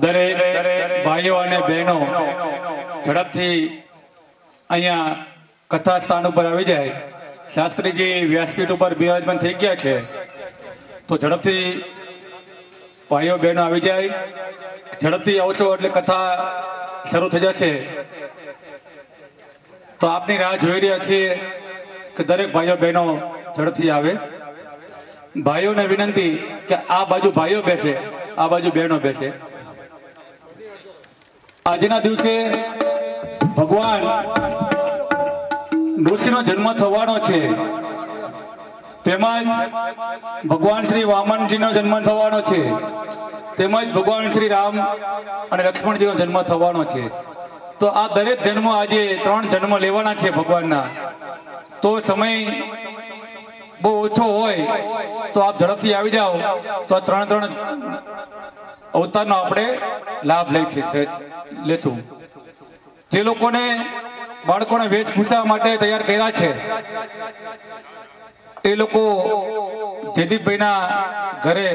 દરેક ભાઈઓ અને બહેનો ઝડપથી અહીંયા કથા સ્થાન ઉપર આવી જાય. શાસ્ત્રીજી વ્યાસપીઠ ઉપર બિરાજમાન થઈ ગયા છે, તો ઝડપથી ભાઈઓ બહેનો આવી જાય. ઝડપથી આવશો એટલે કથા શરૂ થઈ જશે. તો આપની રાહ જોઈ રહ્યા છીએ કે દરેક ભાઈઓ બહેનો ઝડપથી આવે. ભાઈઓને વિનંતી કે આ બાજુ ભાઈઓ બેસે, આ બાજુ બહેનો બેસે. આજના દિવસે ભગવાન ઋષિનો જન્મ થવાનો છે, તેમજ ભગવાન શ્રી વામનજીનો જન્મ થવાનો છે, તેમજ ભગવાન શ્રી રામ અને લક્ષ્મણજીનો જન્મ થવાનો છે. તો આ દરેક જન્મ આજે 3 જન્મ લેવાના છે ભગવાનના. તો સમય બહુ ઓછો હોય તો આપ ઝડપથી આવી જાઓ, તો આ 3 અવતારનો આપણે લાભ લેશું. જે લોકોને બાળકોને વેશભૂષા માટે તૈયાર કર્યા છે એ લોકો જયદીપભાઈના ઘરે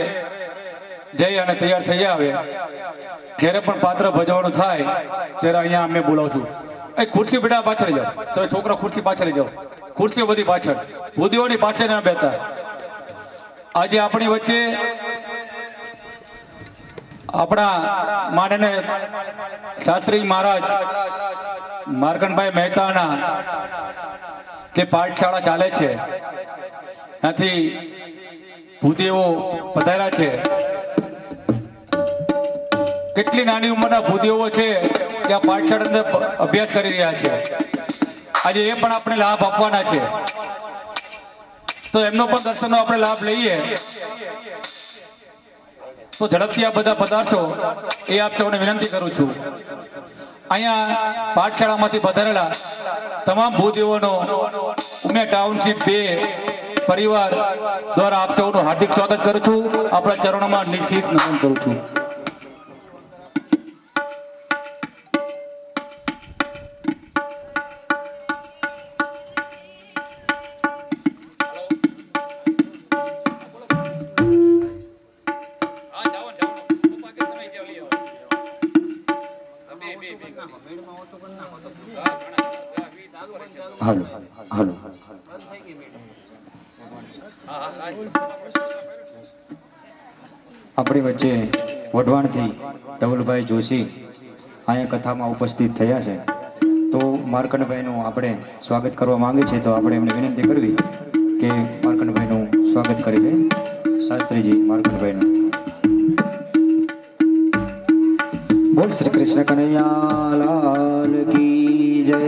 જઈ અને તૈયાર થઈ આવે. જ્યારે પણ પાત્ર ભજવાનું થાય ત્યારે અહીંયા અમે બોલાવશું. એ ખુરશી બેટા પાછળ જાઓ, તમે છોકરા ખુરશી પાછળ જાઓ, ખુરશીઓ બધી પાછળ, ભૂદીઓની પાસે ના બેતા. આજે આપણી વચ્ચે આપણા માનને શાસ્ત્રી મહારાજ માર્કંડભાઈ મહેતાના જે પાઠશાળા ચાલે છે, ત્યાંથી ભૂદેવો પધાર્યા છે. કેટલી નાની ઉંમરના ભૂદેવો છે ત્યાં પાઠશાળા અંદર અભ્યાસ કરી રહ્યા છે. આજે એ પણ આપણે લાભ આપવાના છે, તો એમનો પણ દર્શનનો આપણે લાભ લઈએ. તો ઝડપથી આ બધા પધારશો એ આપ સૌને વિનંતી કરું છું. અહીંયા પાઠશાળામાંથી પધારેલા તમામ ભૂદેવોનો ઉમિયા ટાઉનશીપ 2 પરિવાર દ્વારા આપ સૌનું હાર્દિક સ્વાગત કરું છું. આપણા ચરણોમાં નિશીશ નમન કરું છું. હાલો હાલો આપણી વચ્ચે વઢવાણથી ધવલભાઈ જોશી અહીંયા કથામાં ઉપસ્થિત થયા છે. તો માર્કંડભાઈનું આપણે સ્વાગત કરવા માંગે છે, તો આપણે એમને વિનંતી કરવી કે માર્કંડભાઈનું સ્વાગત કરી દે. શાસ્ત્રીજી માર્કંડભાઈનું. બોલ શ્રી કૃષ્ણ કનૈયા લાલ કી જય.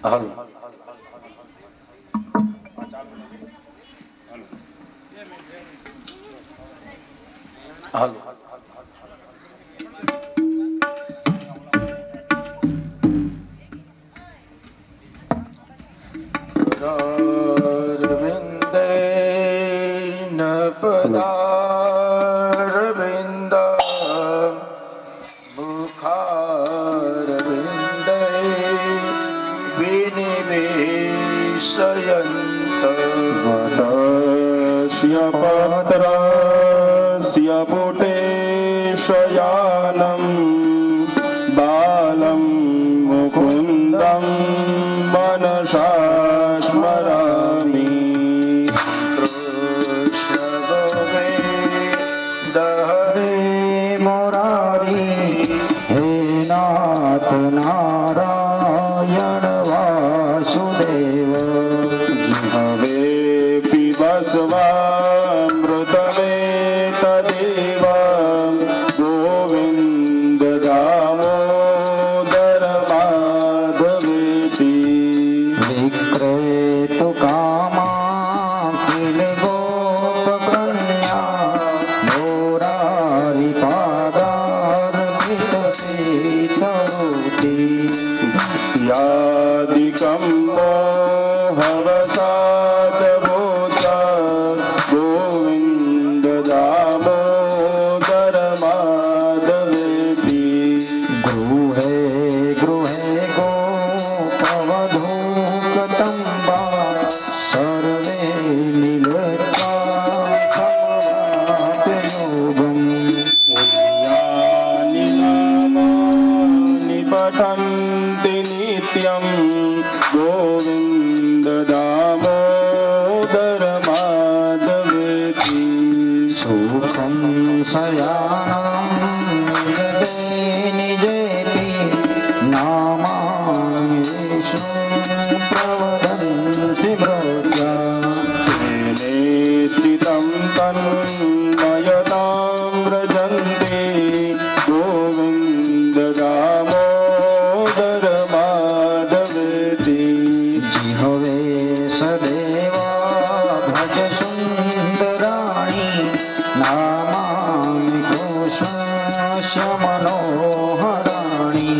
હાલો હાલો वदस्य पात्रस्य तस्य पुटे शयानं बालं मुकुन्दं मनसा स्मरामि हरे मुरारी हे नाथ नारायण वासुदेव जिह्वे पिबस्वामृतमेतदेव गोविन्द दामोदर माधवेति विक्रेतु कामाखिल गोपकन्या मुरारी पादार्पितपीतरुति भक्त्यादिकं मोहवसादभूत गोविन्द दामोदर माधवेति गृहे गृहे गोपवधूकतम्बा सर्वे मिलित्वा समवाप्ययोगम् पुण्यानि नामानि पठन्ति नित्यं गोविन्द दामोदर माधवेति सुखं शयानं निजते निजेति नामान्येषु प्रवदन्ति भृत्या तेने स्थितं तन्मयतां व्रजन्ते गोविन्द दामोदर माधवेति जिह्वे सदेवा भज सुन्दराणि नामानि कृष्णस्य मनोहराणि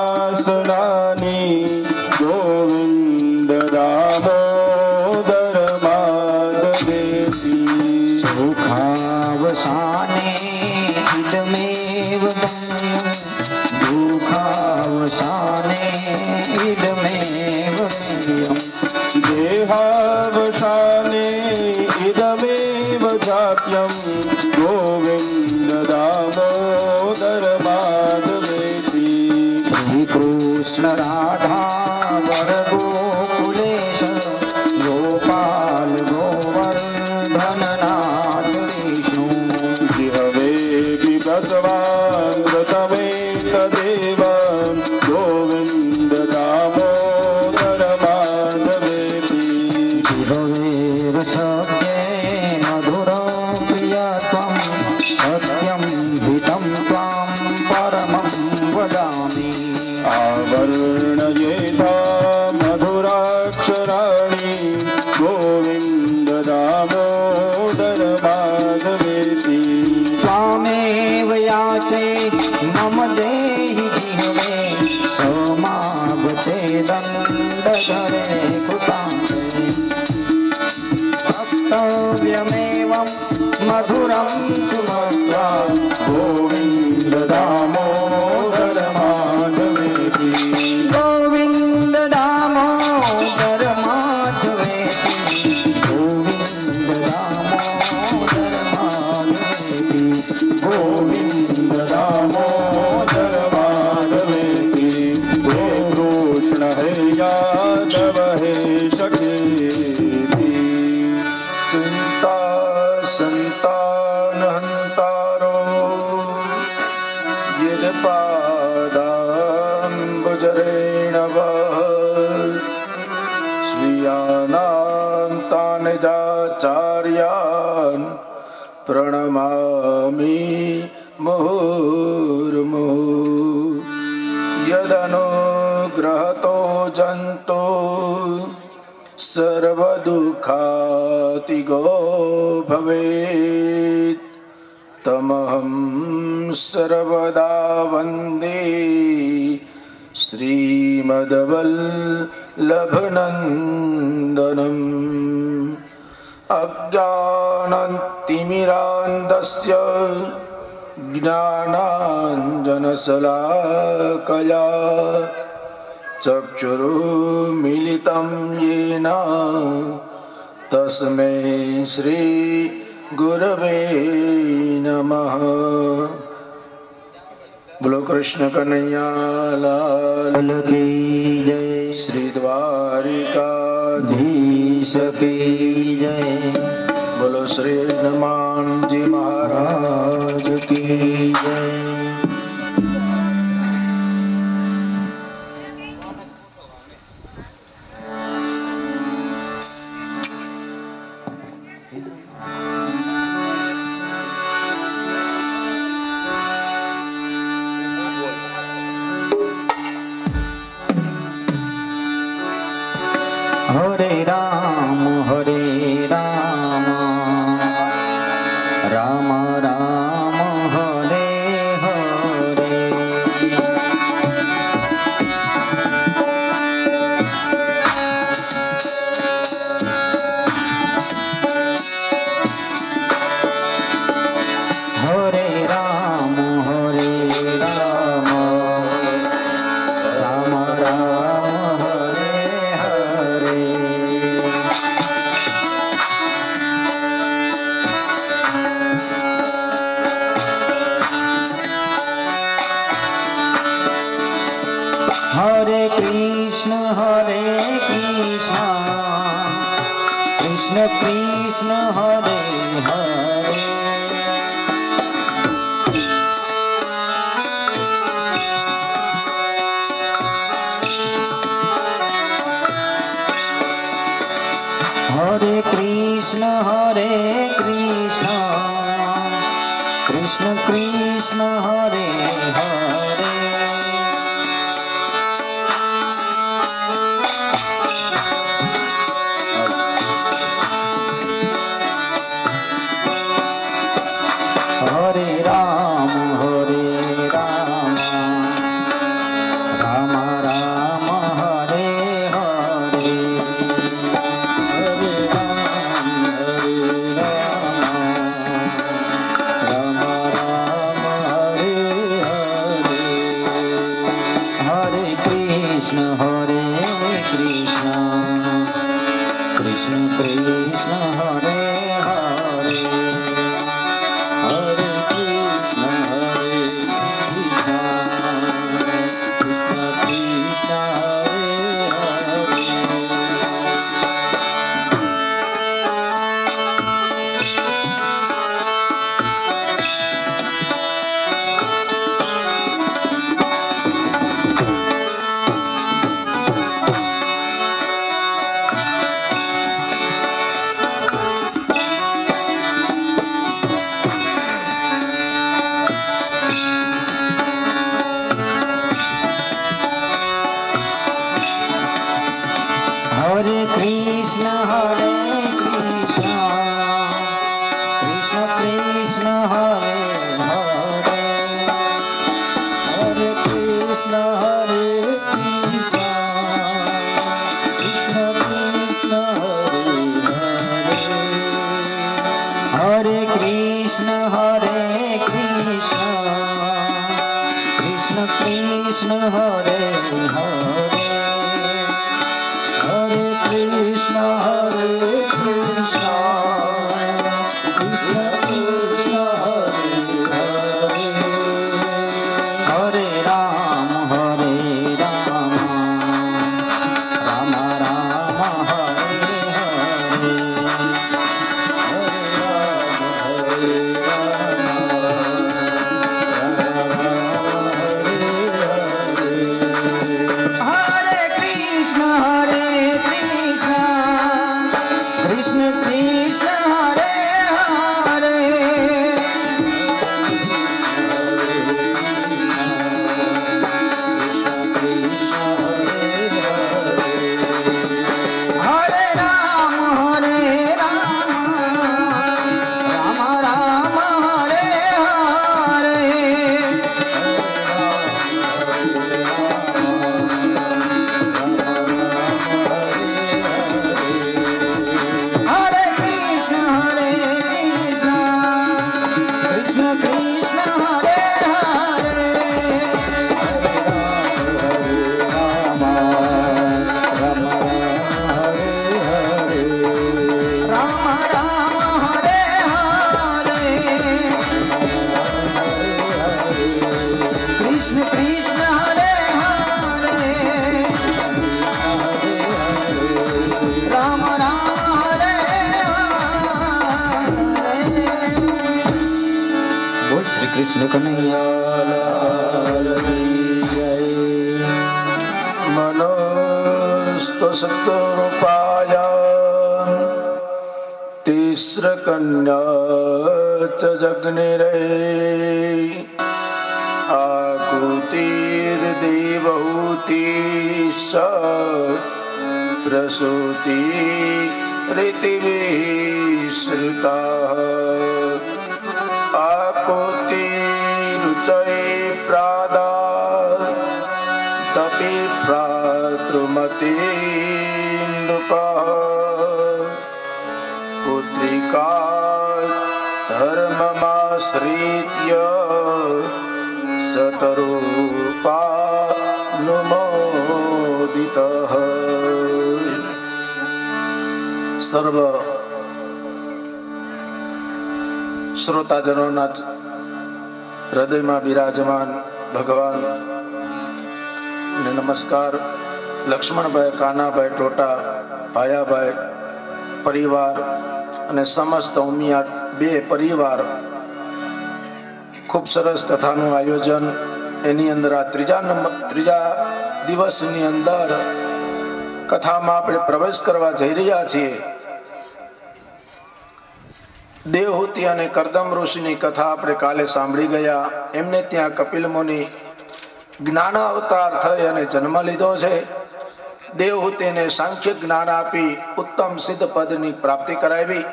समस्तभक्तार्तिविनाशनानि गोविन्द दामोदर माधवेति सुखावसाने इदमेव गम्यं दुःखावसाने इदमेव गम्यम् देहावसाने इदमेव जाप्यं गोविन्द दामोदर माधवेति श्रीकृष्ण राधा वर गोकुलेश गोपाल गोवर्धननाथ विष्णु जिह्वे पिबस्वामृतमेतदेव गोविन्द दामोदर माधवेति जिह्वेव सत्ये मधुरं प्रियत्वं सत्यं हितं त्वां परमं वदामि आवर्णयेथा मधुराक्षराणि गोविन्द दामोदर माधवेति त्वामेव याचे मम देहि जिह्वे समागते दण्डधरे कृतान्ते वक्तव्यमेवं मधुरं सुमत्वा गोविन्द दामोदर माधवेति गोविन्द दामोदर माधवेति गोविन्द दामोदर माधवेति गोविन्द दामोदर माधवेति हे कृष्ण हे यादव हे सखेति चिन्ता सन्तानहन्तारो यद्पादाम्बुजरेण वः स्वीयानां तानिजाचार्यान् प्रणमामि मुहुर्मुहुः यदनुग्रहतो जन्तो सर्वदुःखातिगो भवेत् तमहं सर्वदा वन्दे श्रीमद्वल्लभनन्दनम् अज्ञानतिमिरान्धस्य ज्ञानाञ्जनशलाकया चक्षुरुमिलितं येन તસ્मै શ્રી ગુરવે નમઃ. બોલો કૃષ્ણ કનૈયા લાલ કી જય શ્રી દ્વારિકા ધીશ કી જય બોલો શ્રી હનુમાનજી મહારાજ રાજ કી જય. હરે રામ રામ રામ હરે હરે. હરે રામ રામ રામ હરે હરે. હરે કૃષ્ણ કૃષ્ણ કૃષ્ણ હરે હરે. હરે કૃષ્ણ કૃષ્ણ કૃષ્ણ હરે હરે. હરે રામ રામ રામ હરે હરે. હરે રામ રામ હરે હરે. હરે કૃષ્ણ કૃષ્ણ કૃષ્ણ હરે હરે. હરે કૃષ્ણ કૃષ્ણ કૃષ્ણ હરે હરે. હરે કૃષ્ણ કૃષ્ણ કૃષ્ણ હરે હરે. હરે કૃષ્ણ કૃષ્ણ કૃષ્ણ હરે હરે. હરે કૃષ્ણ કૃષ્ણ કૃષ્ણ હરે હરે. Hare Krishna, Krishna Krishna, Hare Hare Ram, Ram Ram, Hare Hare. Hare Krishna, Krishna Hare Hare. Hare Ram, Ram Ram, Hare Hare. Hare Krishna, Krishna Kanaiya મનોસ્તુ સત્વરૂપાય તિસ્ર કન્યા ચ જગ્નિરે આકૃતિર્દેવહૂતિ સ પ્રસૂતિ રીતિવિશ્રુતા આકૃતિ રુચય પ્રાદા તપી ભ્રાતૃમતી નૃપઃ પુત્રિકા ધર્મમાશ્રિત્ય સતરૂપાનુમોદિતઃ. સર્વ શ્રોતાજનોના હૃદયમાં બિરાજમાન ભગવાન ને નમસ્કાર. લક્ષ્મણભાઈ, કાનાભાઈ ટોટા, ભાયાભાઈ પરિવાર અને સમસ્ત ઉમિયા બે પરિવાર ખૂબ સરસ કથાનું આયોજન. એની અંદર આ ત્રીજા દિવસની અંદર કથામાં આપણે પ્રવેશ કરવા જઈ રહ્યા છીએ. દેવહૂતિ અને કરદમ ઋષિની કથા આપણે કાલે સાંભળી ગયા. એમને ત્યાં કપિલ મુનિ જ્ઞાન અવતાર થઈ અને જન્મ લીધો છે. દેવહૂતિને સાંખ્ય જ્ઞાન આપી ઉત્તમ સિદ્ધ પદની પ્રાપ્તિ કરાવી.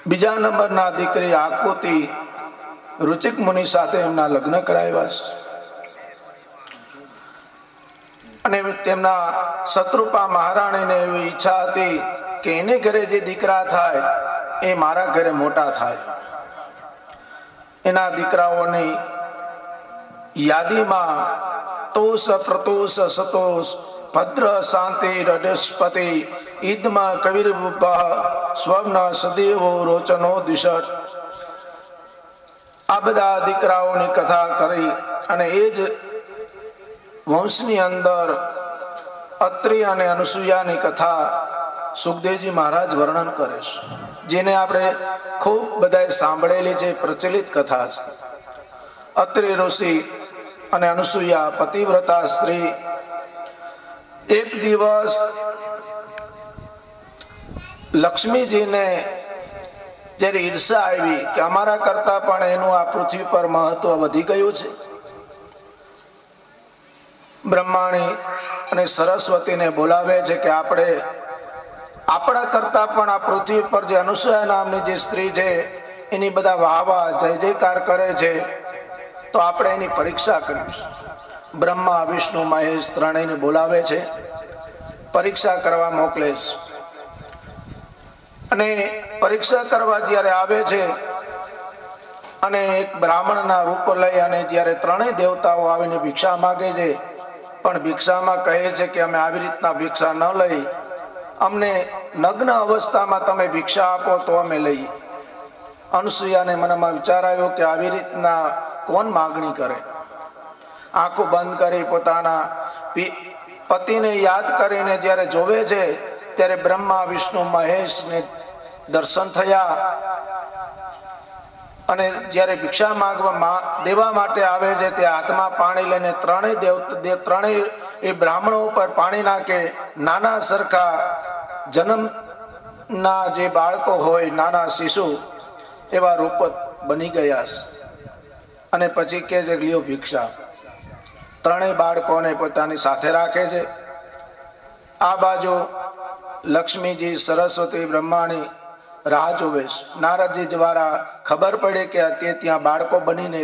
બીજા નંબરના દીકરી આકૃતિ રુચિક મુનિ સાથે એમના લગ્ન કરાવ્યા છે અને તેમના શત્રુપા મહારાણીને એવી ઈચ્છા હતી કે એને ઘરે જે દીકરા થાય એ મારા ઘરે મોટા થાય. એના દીકરાઓની યાદીમાં તોષ પ્રતોષ સતોષ ભદ્ર શાંતિ રડસ્પતિ ઈદમ કવિર્ભુભ સ્વર્ણ સદેવો રોચનો દિશટ આ બધા દીકરાઓની કથા કરી અને એ જ વંશની અંદર અત્રિ અને અનુસૂયાની કથા સુખદેવજી મહારાજ વર્ણન કરે છે, જેને આપણે ખૂબ બધાએ સાંભળેલી છે, પ્રચલિત કથા છે. અત્રિ ઋષિ અને અનુસૂયા પતિવ્રતા સ્ત્રી એક દિવસ લક્ષ્મીજીને જ્યારે ઈર્ષા આવી કે અમારા કરતા પણ એનું આ પૃથ્વી પર મહત્વ વધી ગયું છે, બ્રહ્માણી અને સરસ્વતીને બોલાવે છે કે આપણે આપણા કરતા પણ આ પૃથ્વી પર જે અનુસૂયા નામની જે સ્ત્રી છે એની બધા વાહવા જય જયકાર કરે છે, તો આપણે એની પરીક્ષા કરીશું. બ્રહ્મા વિષ્ણુ મહેશ ત્રણેયને બોલાવે છે, પરીક્ષા કરવા મોકલે છે. અને પરીક્ષા કરવા જ્યારે આવે છે અને એક બ્રાહ્મણના રૂપ લઈ અને જ્યારે ત્રણેય દેવતાઓ આવીને ભિક્ષા માગે છે, પણ ભિક્ષામાં કહે છે કે અમે આવી રીતના ભિક્ષા ન લઈ, અમને નગ્ન અવસ્થામાં તમે ભિક્ષા આપો તો અમે લઈએ. અનુસૂયાને મનમાં વિચાર આવ્યો કે આવી રીતના કોણ માગણી કરે. આંખો બંધ કરી પોતાના પતિને યાદ કરીને જ્યારે જોવે છે ત્યારે બ્રહ્મા વિષ્ણુ મહેશને દર્શન થયા અને જ્યારે ભિક્ષા માંગવા દેવા માટે આવે છે તે હાથમાં પાણી લઈને ત્રણેય એ બ્રાહ્મણો ઉપર પાણી નાખે. નાના સરખા જન્મના જે બાળકો હોય, નાના શિશુ એવા રૂપ બની ગયા છે અને પછી કે છે લ્યો ભિક્ષા. ત્રણેય બાળકોને પોતાની સાથે રાખે છે. આ બાજુ લક્ષ્મીજી, સરસ્વતી, બ્રહ્માણી રાહ જોવે છે. નારદજી દ્વારા ખબર પડે કે તે ત્યાં બાળકો બનીને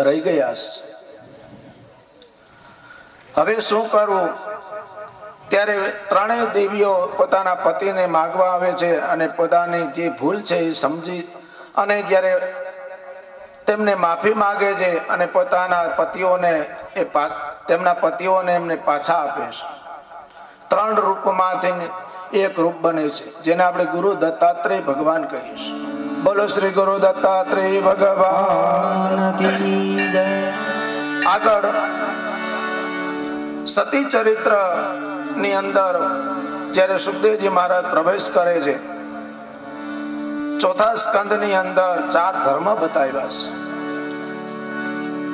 રહી ગયા છે. હવે શું કરવું? ત્યારે ત્રણેય દેવીઓ પોતાના પતિને માગવા આવે છે અને પોતાની જે ભૂલ છે એ સમજી અને જ્યારે તેમને માફી માગે છે અને પોતાના પતિઓને તેમના પતિઓને એમને પાછા આપે છે. ત્રણ રૂપમાંથી એક રૂપ બને છે, જેને આપણે ગુરુ દત્તાત્રેય ભગવાન કહીશું. બોલો શ્રી ગુરુ દત્તાત્રેય ભગવાન કી જય. આગળ સતી ચરિત્ર ની અંદર જ્યારે સુખદેવજી મહારાજ પ્રવેશ કરે છે ચોથા સ્કંદની અંદર 4 ધર્મ બતાવ્યા છે.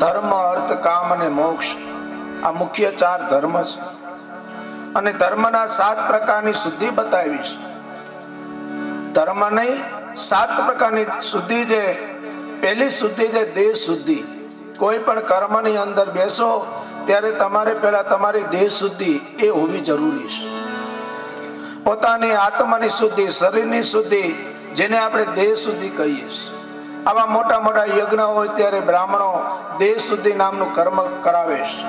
ધર્મ, અર્થ, કામ અને મોક્ષ, આ મુખ્ય 4 ધર્મ છે. અને ધર્મના 7 પ્રકારની શુદ્ધિ બતાવી છે. ધર્મ નહીં, 7 પ્રકારની શુદ્ધિ છે. પહેલી શુદ્ધિ છે દેહ શુદ્ધિ. કોઈ પણ કર્મની અંદર બેસો ત્યારે તમારે પહેલા તમારી દેહ શુદ્ધિ એ હોવી જરૂરી છે. પોતાની આત્માની શુદ્ધિ, શરીરની શુદ્ધિ, જેને આપણે દેહ શુદ્ધિ કહીએ છીએ. આવા મોટા મોટા યજ્ઞ હોય ત્યારે બ્રાહ્મણો દેહ શુદ્ધિ નામનું કર્મ કરાવે છે,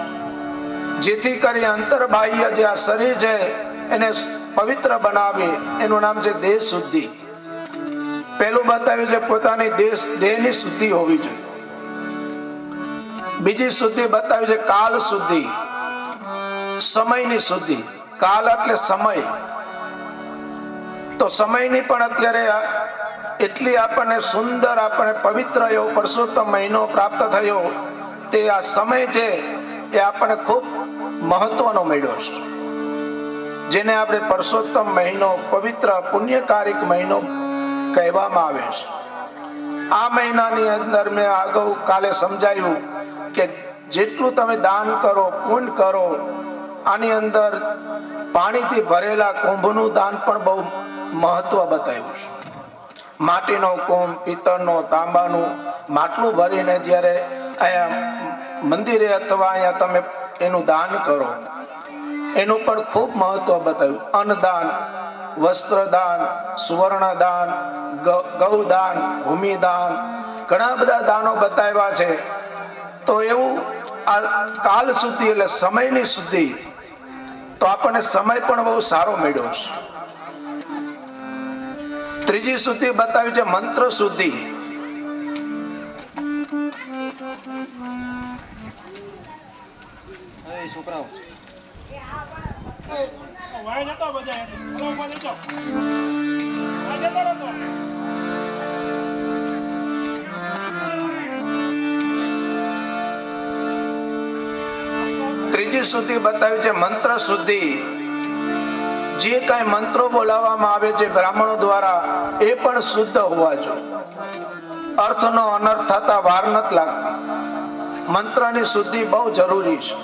જેથી કરી અંતર બાહ્ય જે આ શરીર છે એને પવિત્ર બનાવે. એનું નામ છે દેહ શુદ્ધિ. પહેલું બતાવ્યું છે પોતાની દેહની શુદ્ધિ હોવી જોઈએ. બીજી શુદ્ધિ બતાવી છે કાલ શુદ્ધિ, સમયની શુદ્ધિ. કાલ એટલે સમય. તો સમયની પણ અત્યારે એટલી આપણને સુંદર, આપણને પવિત્ર એવો પરસોત્તમ મહિનો પ્રાપ્ત થયો. તે આ સમય છે એ આપણને ખૂબ મહત્વનો મળ્યો છે, જેને આપણે પરસોત્તમ મહિનો, પવિત્ર પુણ્યકારિક મહિનો કહેવામાં આવે છે. આ મહિનાની અંદર મેં અગાઉ કાલે સમજાયું કે જેટલું તમે દાન કરો, પુણ્ય કરો, આની અંદર પાણીથી ભરેલા કુંભનું દાન પણ બહુ મહત્વ બતાવ્યું છે. માટીનો કુંભ, પિત્તળનો, તાંબાનું માટલું ભરીને જ્યારે અહીંયા મંદિરે અથવા અહીંયા તમે એનું દાન કરો, એનું પણ ખૂબ મહત્વ બતાવ્યું. અન્નદાન, વસ્ત્રદાન, સુવર્ણદાન, ગૌદાન, ભૂમિદાન, ઘણા બધા દાનો બતાવ્યા છે. તો એવું આ કાલ શુદ્ધિ એટલે સમયની શુદ્ધિ, તો આપણને સમય પણ બહુ સારો મળ્યો છે. ત્રીજી શુદ્ધિ બતાવી છે મંત્ર શુદ્ધિ. ત્રીજી શુદ્ધિ બતાવી છે મંત્ર શુદ્ધિ. જે કઈ મંત્રો બોલાવવામાં આવે છે બ્રાહ્મણો દ્વારા, એ પણ શુદ્ધ હોવા જોઈએ. અર્થનો અનર્થ થતા વાર નથી લાગતી. મંત્રની શુદ્ધિ બહુ જરૂરી છે.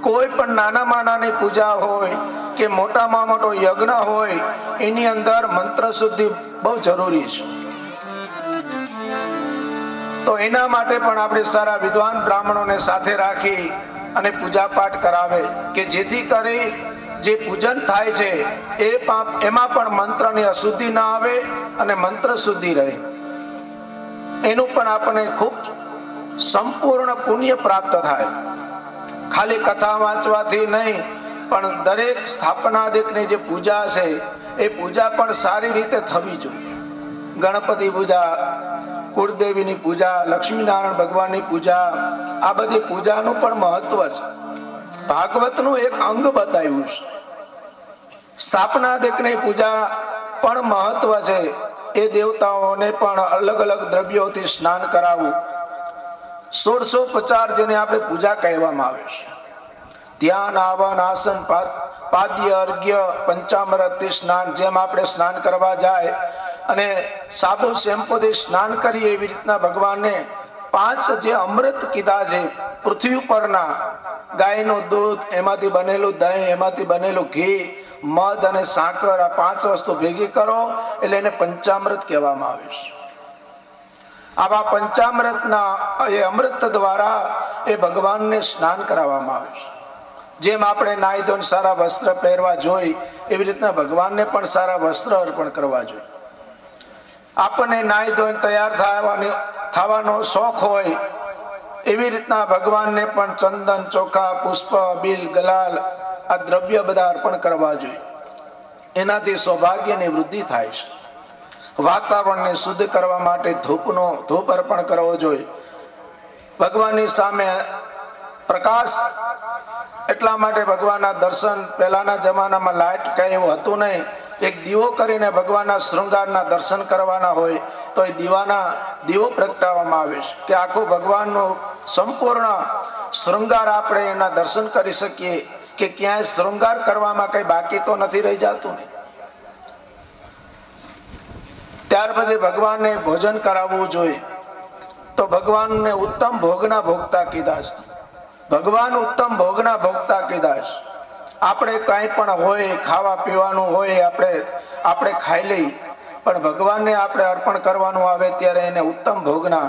કોઈ પણ નાનામાં નાની પૂજા હોય કે મોટામાં મોટો યજ્ઞ હોય, એની અંદર મંત્ર શુદ્ધિ બહુ જરૂરી છે. તો એના માટે પણ આપણે સારા વિદ્વાન બ્રાહ્મણોને સાથે રાખી અને પૂજા પાઠ કરાવે, કે જેથી કરી જે પૂજન થાય છે એમાં પણ મંત્રની અશુદ્ધિ ના આવે અને મંત્ર શુદ્ધિ રહે. એનું પણ આપણને ખૂબ સંપૂર્ણ પુણ્ય પ્રાપ્ત થાય. ખાલી કથા વાંચવાથી નહીં, પણ દરેક સ્થાપનાદિકની જે પૂજા છે એ પૂજા પણ સારી રીતે થવી જોઈએ. ગણપતિ પૂજા, કુળદેવીની પૂજા, લક્ષ્મીનારાયણ ભગવાનની પૂજા, આ બધી પૂજાનું પણ મહત્વ છે. ભાગવતનું એક અંગ બતાવ્યું છે. સ્થાપનાદિકની પૂજા પણ મહત્વ છે. એ દેવતાઓને પણ અલગ અલગ દ્રવ્યોથી સ્નાન કરાવવું. 1650 જેને આપણે પૂજા કહેવામાં આવે છે. ધ્યાન, આવાન, આસન, પાદ્ય, અર્ઘ્ય, પંચામૃતથી સ્નાન. જેમ આપણે સ્નાન કરવા જાય અને સાબુ શેમ્પૂથી સ્નાન કરીએ, એવી રીતના ભગવાનને 5 જે અમૃત કીધા છે પૃથ્વી ઉપરના, ગાયનું દૂધ, એમાંથી બનેલું દહીં, એમાંથી બનેલું ઘી, મધ અને સાકર, આ 5 વસ્તુ ભેગી કરો એટલે એને પંચામૃત કહેવામાં આવે છે. આવા પંચામૃતના એ અમૃત દ્વારા એ ભગવાનને સ્નાન કરાવવામાં આવે છે. જેમ આપણે નાહી ધોઈને સારા વસ્ત્ર પહેરવા જોઈએ, એવી રીતના ભગવાનને પણ સારા વસ્ત્ર અર્પણ કરવા જોઈએ. આપણને નાહી ધોઈને તૈયાર થવાનો શોખ હોય, એવી રીતના ભગવાનને પણ ચંદન, ચોખા, પુષ્પ, બિલ, ગલાલ, આ દ્રવ્ય બધા અર્પણ કરવા જોઈએ. એનાથી સૌભાગ્યની વૃદ્ધિ થાય છે. વાતાવરણને શુદ્ધ કરવા માટે ધૂપ અર્પણ કરવો જોઈએ. ભગવાનની સામે પ્રકાશ, એટલા માટે ભગવાનના દર્શન, પહેલાના જમાનામાં લાઇટ કઈ એવું હતું નહીં. એક દીવો કરીને ભગવાનના શૃંગારના દર્શન કરવાના હોય તો એ દીવો પ્રગટાવવામાં આવે છે, કે આખો ભગવાનનો સંપૂર્ણ શૃંગાર આપણે એના દર્શન કરી શકીએ, કે ક્યાંય શૃંગાર કરવામાં કઈ બાકી તો નથી રહી જતું ને. ત્યાર પછી ભગવાનને ભોજન કરાવવું જોઈએ. તો ભગવાનને ઉત્તમ ભોગના ભોગતા કીધા છે. ભગવાન ઉત્તમ ભોગના ભોગતા કીધા છે. આપણે કાંઈ પણ હોય, ખાવા પીવાનું હોય, આપણે ખાઈ લઈ, પણ ભગવાનને આપણે અર્પણ કરવાનું આવે ત્યારે એને ઉત્તમ ભોગના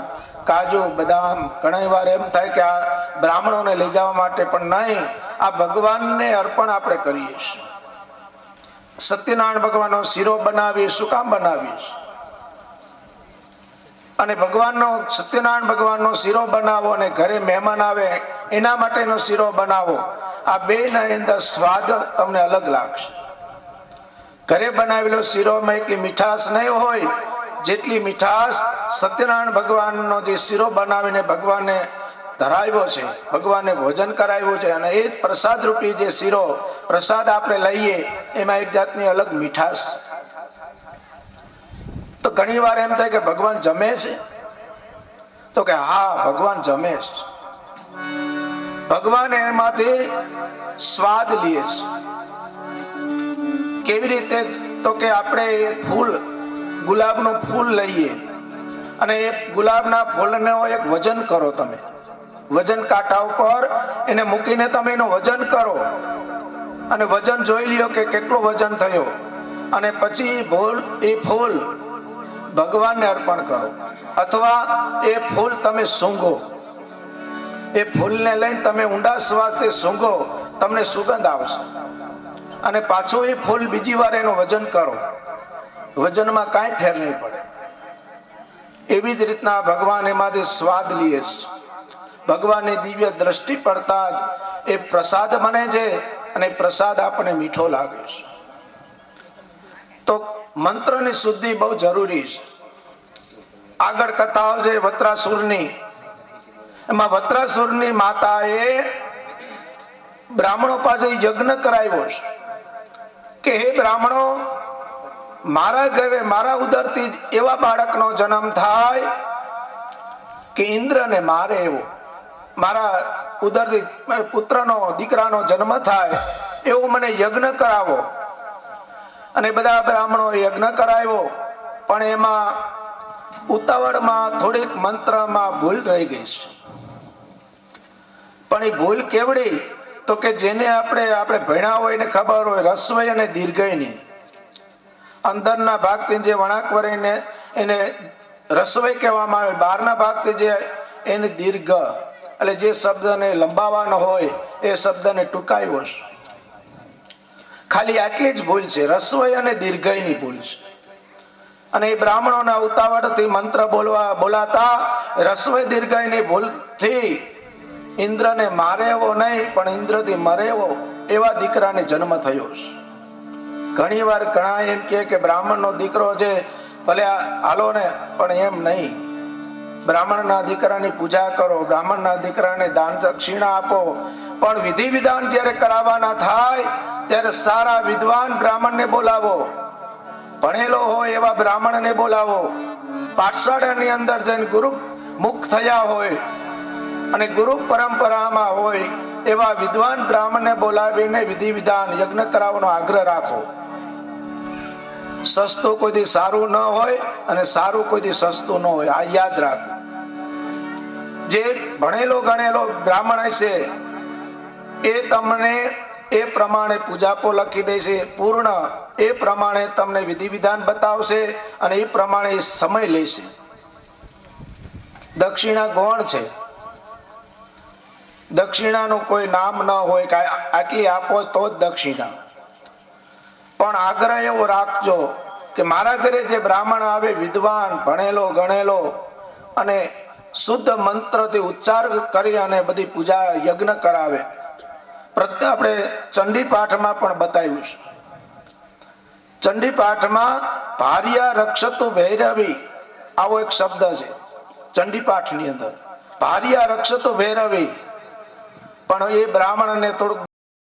કાજુ બદામ, ઘણી વાર એમ થાય કે આ બ્રાહ્મણોને લઈ જવા માટે, પણ નહીં, આ ભગવાનને અર્પણ આપણે કરીએ છીએ. સત્યનારાયણ ભગવાનનો શીરો બનાવીએ, શું કામ બનાવીએ? અને ભગવાનનો સત્યનારાયણ ભગવાનનો શીરો બનાવો અને ઘરે મહેમાન આવે એના માટેનો શીરો બનાવો. આ બેના અંદર સ્વાદ તમને અલગ લાગશે. ઘરે બનાવેલો શીરોમાં એટલી મીઠાશ નહીં હોય જેટલી મીઠાશ સત્યનારાયણ ભગવાનનો જે શીરો બનાવીને ભગવાનને ધરાવ્યો છે, ભગવાનને ભોજન કરાવ્યું છે, અને એ જ પ્રસાદ રૂપી જે શીરો પ્રસાદ આપણે લઈએ એમાં એક જાતની અલગ મીઠાશ. તો ઘણી વાર એમ થાય કે ભગવાન જમે છે, તો કે હા ભગવાન જમે છે. ભગવાન એમાંથી સ્વાદ લે છે. કેવી રીતે? તો કે આપણે એ ફૂલ, ગુલાબનું ફૂલ લઈએ અને એ ગુલાબના ફૂલનો એક વજન કરો. તમે વજન કાંટા ઉપર એને મૂકીને તમે એનું વજન કરો અને વજન જોઈ લ્યો કે કેટલો વજન થયો, અને પછી એ ફૂલ ભગવાનને અર્પણ કરો. અથવા એ ફૂલ તમે સૂંઘો, એ ફૂલને લઈને તમે ઊંડા શ્વાસથી સૂંઘો, તમને સુગંધ આવશે. અને પાછું એ ફૂલ બીજી વાર એનું વજન કરો, વજનમાં કાંઈ ફેર નહીં પડે. એવી જ રીતના ભગવાન એમાંથી સ્વાદ લે છે. ભગવાનની દિવ્ય દ્રષ્ટિ પડતા જ એ પ્રસાદ બને છે અને પ્રસાદ આપણને મીઠો લાગે છે. તો મંત્રની શુદ્ધિ બહુ જરૂરી છે. આગળ કથાઓ છે વત્રાસુરની, એમાં વત્રાસુરની માતાએ બ્રાહ્મણો પાસે યજ્ઞ કરાવ્યો છે કે હે બ્રાહ્મણો, મારા ઘરે મારા ઉદરથી એવા બાળકનો જન્મ થાય કે ઇન્દ્રને મારે એવો, મારા ઉદરથી પુત્રનો દીકરાનો જન્મ થાય એવો મને યજ્ઞ કરાવો. અને બધા બ્રાહ્મણો યજ્ઞ કરાવ્યો, પણ એમાં ઉતાવળમાં થોડીક મંત્રમાં ભૂલ રહી ગઈ છે. પણ એ ભૂલ કેવડી? તો કે જેને આપણે ભણ્યા હોય એને ખબર હોય, રસ્વઈ અને દીર્ઘઈની અંદરના ભાગથી જે વણાક વળીને એને રસ્વઈ કહેવામાં આવે, બહારના ભાગથી જે એને દીર્ઘ, એટલે જે શબ્દને લંબાવવાનો હોય એ શબ્દને ટૂંકાવ્યો છે. ખાલી આટલી જ ભૂલ છે, રસ્વઈ અને દીર્ઘઈની ભૂલ છે. અને એ બ્રાહ્મણોના ઉતાવળથી મંત્ર બોલાતા રસ્વઈ દીર્ઘઈની ભૂલથી ઇન્દ્રને મારે એવો નહીં પણ ઇન્દ્રથી મરે એવો એવા દીકરાને જન્મ થયો છે. ઘણી વાર ઘણા એમ કે બ્રાહ્મણનો દીકરો છે, ભલે હાલો ને, પણ એમ નહીં. બ્રાહ્મણના દીકરાની પૂજા કરો, બ્રાહ્મણના દીકરાને દાન દક્ષિણા આપો, પણ વિધિ વિધાન જ્યારે કરાવવાના થાય ત્યારે સારા વિદ્વાન બ્રાહ્મણને બોલાવો, ભણેલો હોય એવા બ્રાહ્મણને બોલાવો. પાઠશાળાની અંદર જઈને ગુરુ મુખ થયા હોય અને ગુરુ પરંપરામાં હોય એવા વિદ્વાન બ્રાહ્મણને બોલાવીને વિધિ વિધાન યજ્ઞ કરાવવાનો આગ્રહ રાખો. સસ્તું કોઈથી સારું ન હોય અને સારું કોઈથી સસ્તું ન હોય, આ યાદ રાખો. જે ભણેલો ગણેલો બ્રાહ્મણ હશે એ તમને એ પ્રમાણે પૂજાપો લખી દેશે પૂર્ણ, એ પ્રમાણે તમને વિધિ વિધાન બતાવશે અને એ પ્રમાણે સમય લેશે. દક્ષિણા ગૌણ છે, દક્ષિણાનું કોઈ નામ ન હોય કે આટલી આપો તો જ દક્ષિણા. પણ આગ્રહ એવો રાખજો કે મારા ઘરે જે બ્રાહ્મણ આવે વિદ્વાન, ભણેલો ગણેલો અને શુદ્ધ મંત્રથી ઉચ્ચાર કરી અને બધી પૂજા યજ્ઞ કરાવે. પ્રત્યે આપણે ચંડી પાઠમાં પણ બતાવ્યું છે. ચંડી પાઠમાં ભાર્યા રક્ષતુ ભૈરવી આવો એક શબ્દ છે ચંડી પાઠની અંદર, ભાર્યા રક્ષતુ ભૈરવી. પણ એ બ્રાહ્મણને થોડુંક